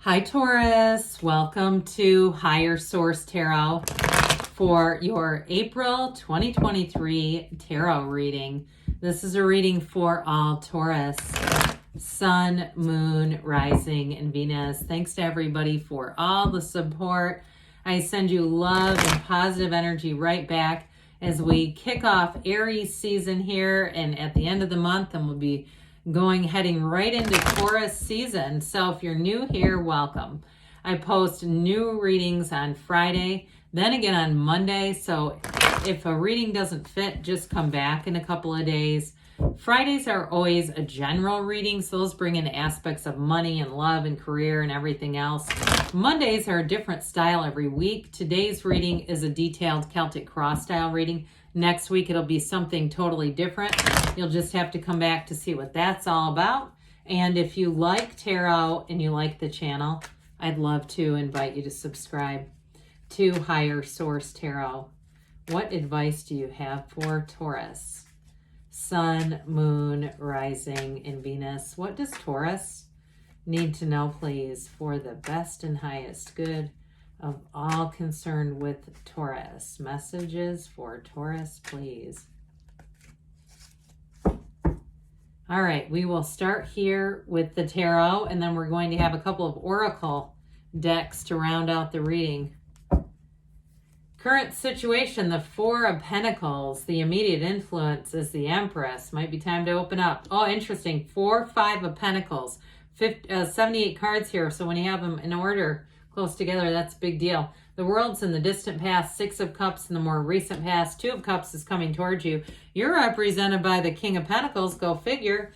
Hi Taurus, welcome to Higher Source Tarot for your April 2023 tarot reading. This is a reading for all Taurus, Sun, Moon, Rising, and Venus. Thanks to everybody for all the support. I send you love and positive energy right back as we kick off Aries season here, and at the end of the month, and we'll be heading right into Taurus season. So if you're new here, welcome. I post new readings on Friday, then again on Monday. So if a reading doesn't fit, just come back in a couple of days. Fridays are always a general reading, so those bring in aspects of money and love and career and everything else. Mondays are a different style every week. Today's reading is a detailed Celtic cross style reading. Next week, it'll be something totally different. You'll just have to come back to see what that's all about. And if you like tarot and you like the channel, I'd love to invite you to subscribe to Higher Source Tarot. What advice do you have for Taurus? Sun, Moon, Rising, and Venus. What does Taurus need to know, please, for the best and highest good of all concerned with Taurus? Messages for Taurus, please. All right, we will start here with the tarot, and then we're going to have a couple of oracle decks to round out the reading. Current situation, the Four of Pentacles. The immediate influence is the Empress. Might be time to open up. Oh, interesting. 4, 5 of Pentacles. 78 cards here, so when you have them in order close together, that's a big deal. The World's in the distant past, 6 of Cups in the more recent past, 2 of Cups is coming towards you. You're represented by the King of Pentacles, go figure.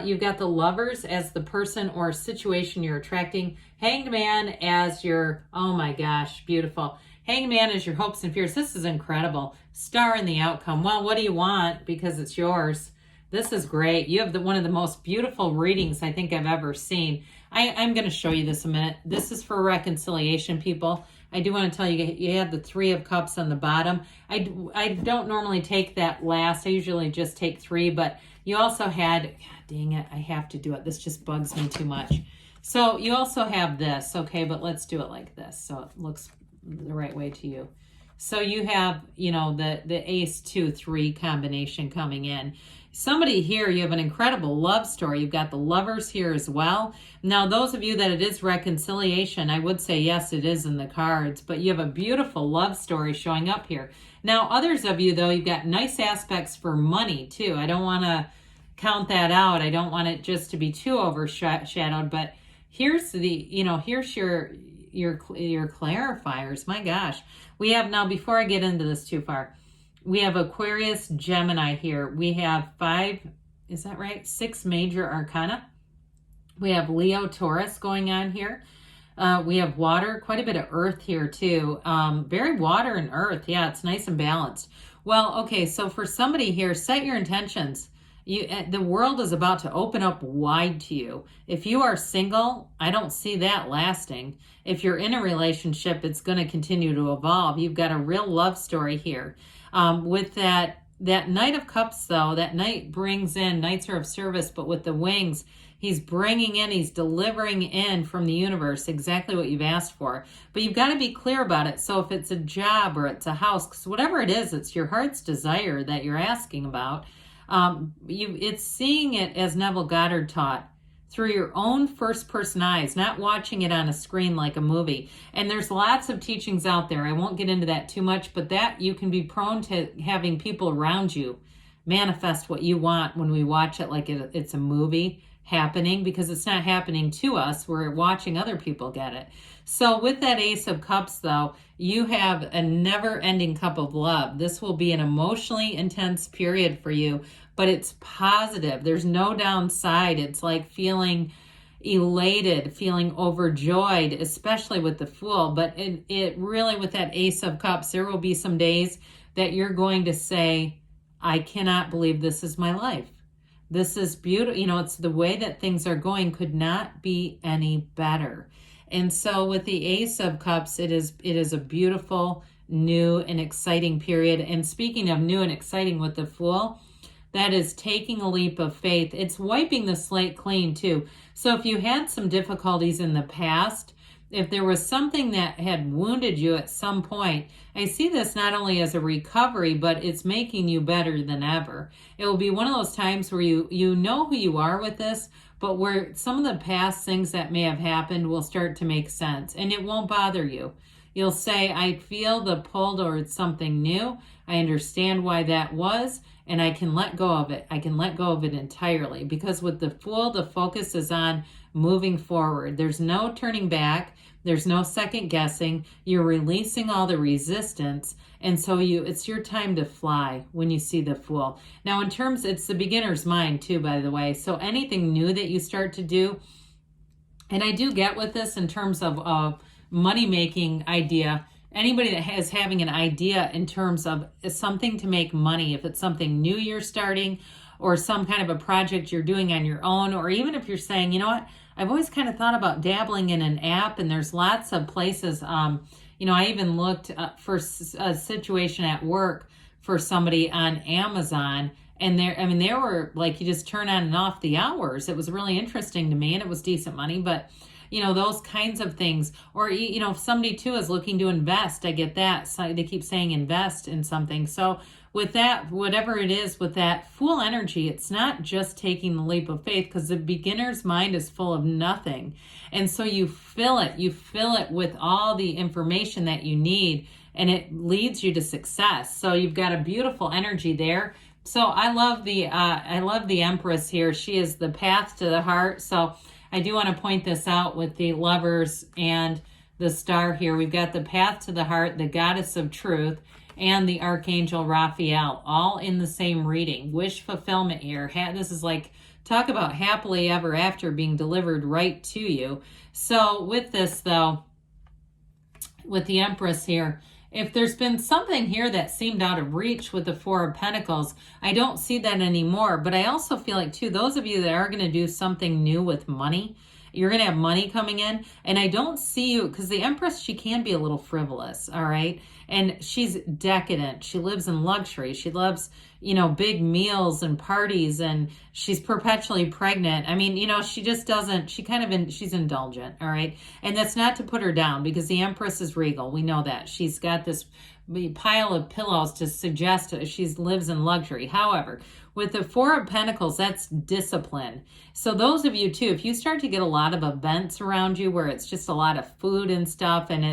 You've got the Lovers as the person or situation you're attracting. Hanged Man as your, oh my gosh, beautiful. Hanged Man is your hopes and fears. This is incredible. Star in the outcome. Well, what do you want? Because it's yours. This is great. You have one of the most beautiful readings I think I've ever seen. I'm going to show you this in a minute. This is for reconciliation, people. I do want to tell you, you had the 3 of Cups on the bottom. I don't normally take that last. I usually just take 3, but you also had, God dang it, I have to do it. This just bugs me too much. So you also have this, okay, but let's do it like this so it looks the right way to you. So you have, you know, the Ace 2, 3 combination coming in. Somebody here, you have an incredible love story. You've got the Lovers here as well. Now, those of you that it is reconciliation, I would say yes, it is in the cards, but you have a beautiful love story showing up here. Now, others of you, though, you've got nice aspects for money, too. I don't want to count that out. I don't want it just to be too overshadowed, but here's the, you know, here's your clarifiers. My gosh. We have now, before I get into this too far, we have Aquarius, Gemini here. We have 5, is that right? 6 major arcana. We have Leo, Taurus going on here. We have water, quite a bit of earth here too. Very water and earth. Yeah, it's nice and balanced. Well, okay, so for somebody here, set your intentions. The world is about to open up wide to you. If you are single, I don't see that lasting. If you're in a relationship, it's going to continue to evolve. You've got a real love story here. With that Knight of Cups, though, that Knight brings in, Knights are of service, but with the wings, he's bringing in, he's delivering in from the universe exactly what you've asked for. But you've got to be clear about it. So if it's a job or it's a house, because whatever it is, it's your heart's desire that you're asking about. It's seeing it as Neville Goddard taught, through your own first-person eyes, not watching it on a screen like a movie. And there's lots of teachings out there. I won't get into that too much, but that you can be prone to having people around you manifest what you want when we watch it like it's a movie happening, because it's not happening to us. We're watching other people get it. So with that Ace of Cups, though, you have a never-ending cup of love. This will be an emotionally intense period for you, but it's positive. There's no downside. It's like feeling elated, feeling overjoyed, especially with the Fool. But it really, with that Ace of Cups, there will be some days that you're going to say, I cannot believe this is my life. This is beautiful. You know, it's the way that things are going could not be any better. And so with the Ace of Cups, it is a beautiful, new, and exciting period. And speaking of new and exciting with the Fool, that is taking a leap of faith. It's wiping the slate clean too. So if you had some difficulties in the past, if there was something that had wounded you at some point, I see this not only as a recovery, but it's making you better than ever. It will be one of those times where you know who you are with this, but where some of the past things that may have happened will start to make sense, and it won't bother you. You'll say, I feel the pull towards something new. I understand why that was, and I can let go of it. I can let go of it entirely, because with the Fool, the focus is on moving forward. There's no turning back. There's no second guessing. You're releasing all the resistance. And so it's your time to fly when you see the Fool. Now, in terms, it's the beginner's mind too, by the way. So anything new that you start to do, and I do get with this in terms of money-making idea, anybody that has having an idea in terms of something to make money, if it's something new you're starting or some kind of a project you're doing on your own, or even if you're saying, you know what, I've always kind of thought about dabbling in an app, and there's lots of places. I even looked for a situation at work for somebody on Amazon, and they were like, you just turn on and off the hours. It was really interesting to me, and it was decent money, but those kinds of things. Or, if somebody too is looking to invest, I get that. So they keep saying invest in something. So with that, whatever it is, with that Fool energy, it's not just taking the leap of faith, because the beginner's mind is full of nothing. And so you fill it with all the information that you need, and it leads you to success. So you've got a beautiful energy there. So I love the Empress here. She is the path to the heart. So I do want to point this out with the Lovers and the Star here. We've got the path to the heart, the Goddess of Truth, and the Archangel Raphael, all in the same reading. Wish fulfillment here. This is like, talk about happily ever after being delivered right to you. So with this though, with the Empress here, if there's been something here that seemed out of reach with the Four of Pentacles, I don't see that anymore. But I also feel like too, those of you that are going to do something new with money, you're going to have money coming in. And I don't see you, because the Empress, she can be a little frivolous, all right? And she's decadent. She lives in luxury. She loves, big meals and parties, and she's perpetually pregnant. I mean, she just doesn't, she's indulgent, all right? And that's not to put her down, because the Empress is regal. We know that. She's got this pile of pillows to suggest she lives in luxury. However, with the Four of Pentacles, that's discipline. So those of you too, if you start to get a lot of events around you where it's just a lot of food and stuff, and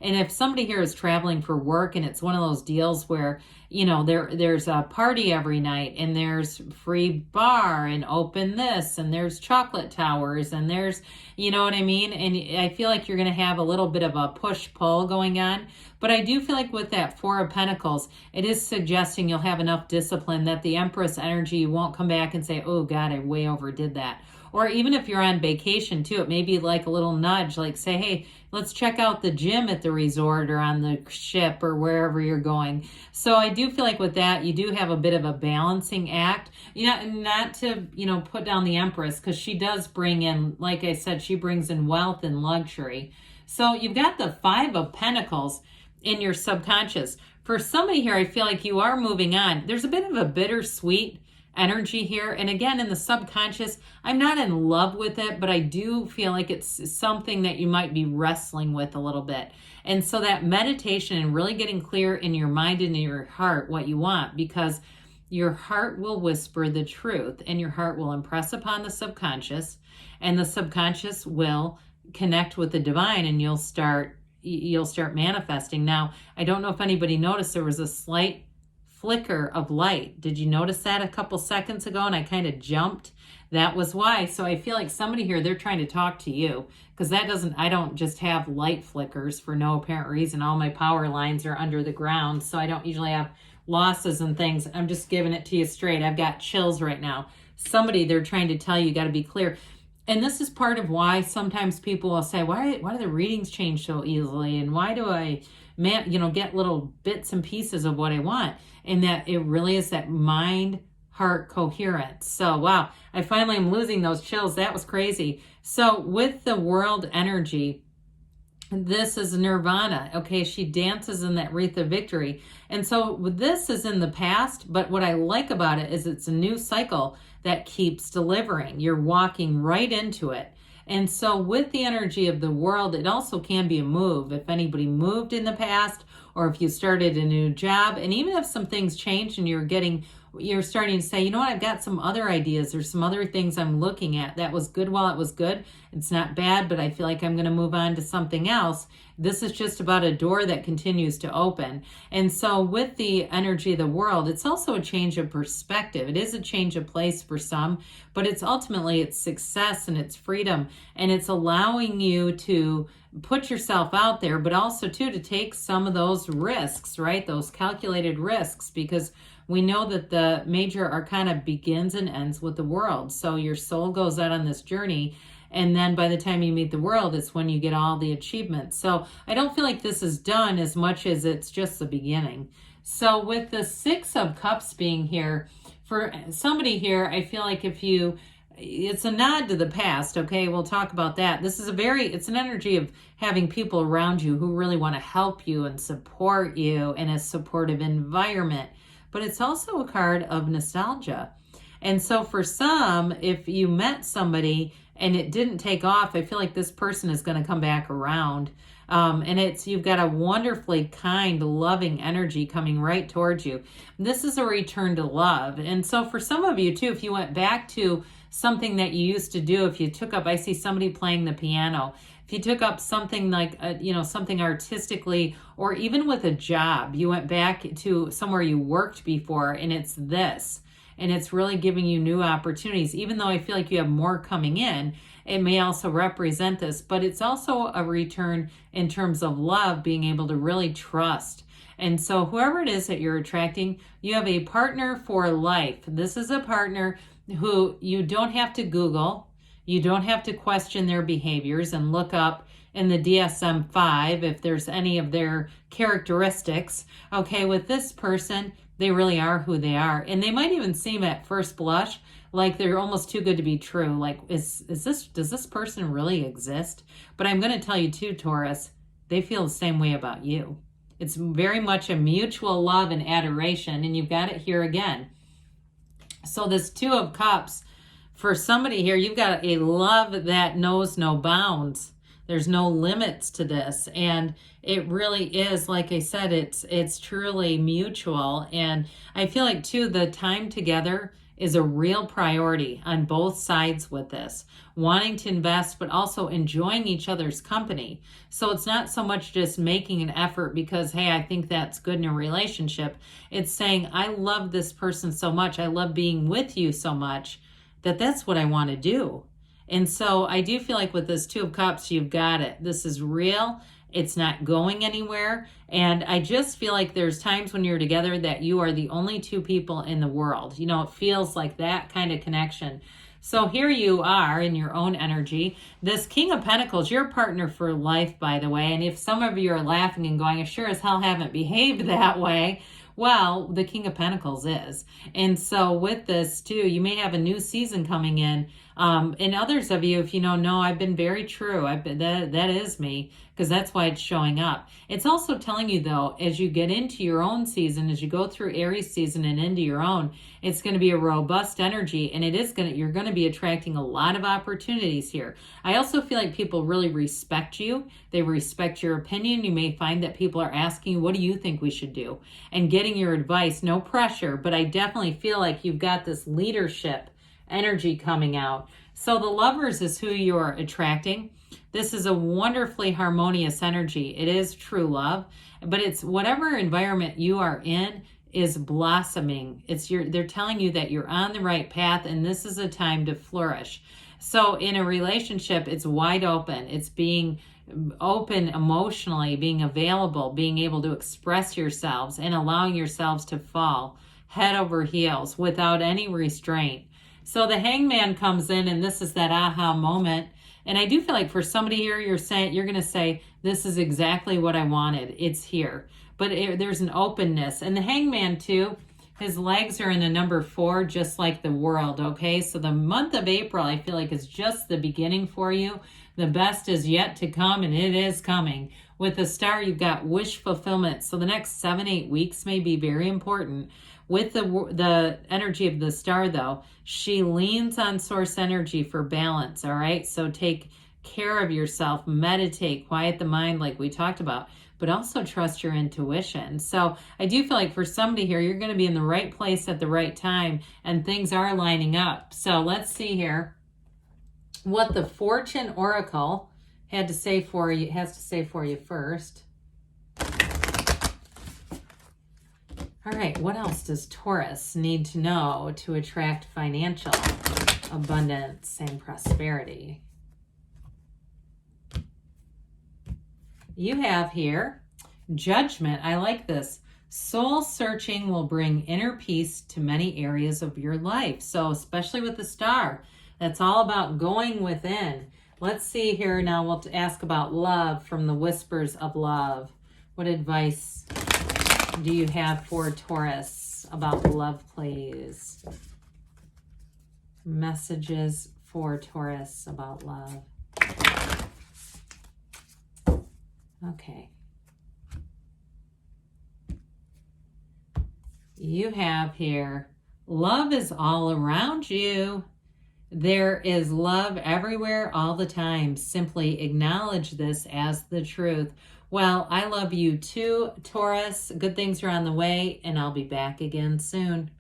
if somebody here is traveling for work, and it's one of those deals where, there's a party every night, and there's free bar and open this, and there's chocolate towers, and there's, you know what I mean? And I feel like you're going to have a little bit of a push-pull going on. But I do feel like with that Four of Pentacles, it is suggesting you'll have enough discipline that the Empress energy won't come back and say, oh God, I way overdid that. Or even if you're on vacation too, it may be like a little nudge, like say, hey, let's check out the gym at the resort or on the ship or wherever you're going. So I do feel like with that, you do have a bit of a balancing act. Not to, put down the Empress, because she does bring in, like I said, she brings in wealth and luxury. So you've got the Five of Pentacles in your subconscious. For somebody here, I feel like you are moving on. There's a bit of a bittersweet energy here. And again, in the subconscious, I'm not in love with it, but I do feel like it's something that you might be wrestling with a little bit. And so that meditation and really getting clear in your mind and in your heart what you want, because your heart will whisper the truth, and your heart will impress upon the subconscious, and the subconscious will connect with the divine, and you'll start manifesting. Now, I don't know if anybody noticed, there was a slight flicker of light. Did you notice that a couple seconds ago? And I kind of jumped. That was why. So I feel like somebody here, they're trying to talk to you, because I don't just have light flickers for no apparent reason. All my power lines are under the ground, so I don't usually have losses and things. I'm just giving it to you straight. I've got chills right now. Somebody, they're trying to tell you got to be clear. And this is part of why sometimes people will say, why do the readings change so easily? And why do I get little bits and pieces of what I want? And that it really is that mind-heart coherence. So, wow, I finally am losing those chills. That was crazy. So with the World energy, This is Nirvana. Okay, she dances in that wreath of victory. And so this is in the past, but what I like about it is it's a new cycle that keeps delivering. You're walking right into it. And so with the energy of the world, it also can be a move. If anybody moved in the past, or if you started a new job, and even if some things changed and you're starting to say, you know what, I've got some other ideas. There's some other things I'm looking at. That was good while it was good. It's not bad, but I feel like I'm going to move on to something else. This is just about a door that continues to open. And so with the energy of the world, it's also a change of perspective. It is a change of place for some, but it's ultimately it's success and it's freedom. And it's allowing you to put yourself out there, but also too to take some of those risks, right? Those calculated risks, because we know that the major arcana begins and ends with the world. So your soul goes out on this journey, and then by the time you meet the world, it's when you get all the achievements. So I don't feel like this is done as much as it's just the beginning. So with the Six of Cups being here, for somebody here, I feel like it's a nod to the past. Okay, we'll talk about that. This is it's an energy of having people around you who really want to help you and support you in a supportive environment. But it's also a card of nostalgia. And so for some, if you met somebody and it didn't take off, I feel like this person is going to come back around. And you've got a wonderfully kind, loving energy coming right towards you. This is a return to love. And so for some of you too, if you went back to something that you used to do, if you took up, I see somebody playing the piano, if you took up something like, something artistically, or even with a job, you went back to somewhere you worked before, and it's this, and it's really giving you new opportunities. Even though I feel like you have more coming in, it may also represent this, but it's also a return in terms of love, being able to really trust. And so whoever it is that you're attracting, you have a partner for life. This is a partner who you don't have to Google. You don't have to question their behaviors and look up in the DSM-5 if there's any of their characteristics. Okay, with this person, they really are who they are. And they might even seem at first blush like they're almost too good to be true. Like, does this person really exist? But I'm going to tell you too, Taurus, they feel the same way about you. It's very much a mutual love and adoration, and you've got it here again. So this Two of Cups, for somebody here, you've got a love that knows no bounds. There's no limits to this. And it really is, like I said, it's truly mutual. And I feel like too, the time together is a real priority on both sides with this, wanting to invest, but also enjoying each other's company. So it's not so much just making an effort because, hey, I think that's good in a relationship. It's saying, I love this person so much. I love being with you so much that's what I want to do. And so I do feel like with this Two of Cups, you've got it. This is real. It's not going anywhere. And I just feel like there's times when you're together that you are the only two people in the world. You know, it feels like that kind of connection. So here you are in your own energy. This King of Pentacles, your partner for life, by the way. And if some of you are laughing and going, I sure as hell haven't behaved that way. Well, the King of Pentacles is. And so with this too, you may have a new season coming in. And others of you, if you know, no, I've been very true. That is me, because that's why it's showing up. It's also telling you though, as you get into your own season, as you go through Aries season and into your own, it's going to be a robust energy, and you're going to be attracting a lot of opportunities here. I also feel like people really respect you. They respect your opinion. You may find that people are asking you, what do you think we should do? And getting your advice, no pressure, but I definitely feel like you've got this leadership energy coming out. So the Lovers is who you're attracting. This is a wonderfully harmonious energy. It is true love, but it's whatever environment you are in is blossoming. They're telling you that you're on the right path, and this is a time to flourish. So in a relationship, it's wide open. It's being open emotionally, being available, being able to express yourselves, and allowing yourselves to fall head over heels without any restraint. So the Hangman comes in, and this is that aha moment. And I do feel like for somebody here, you're going to say, this is exactly what I wanted. It's here. But there's an openness. And the Hangman too, his legs are in the number 4, just like the world. Okay. So the month of April, I feel like is just the beginning for you. The best is yet to come, and it is coming. With the star, you've got wish fulfillment. So the next 7-8 weeks may be very important. With the energy of the star, though, she leans on source energy for balance, all right? So take care of yourself, meditate, quiet the mind like we talked about, but also trust your intuition. So I do feel like for somebody here, you're going to be in the right place at the right time, and things are lining up. So let's see here what the Fortune Oracle has to say for you first. All right, what else does Taurus need to know to attract financial abundance and prosperity? You have here Judgment. I like this. Soul searching will bring inner peace to many areas of your life. So especially with the star, that's all about going within. Let's see here now. We'll ask about love from the Whispers of Love. What advice do you have for Taurus about love, please? Messages for Taurus about love. Okay. You have here, love is all around you. There is love everywhere all the time. Simply acknowledge this as the truth. Well, I love you too, Taurus. Good things are on the way, and I'll be back again soon.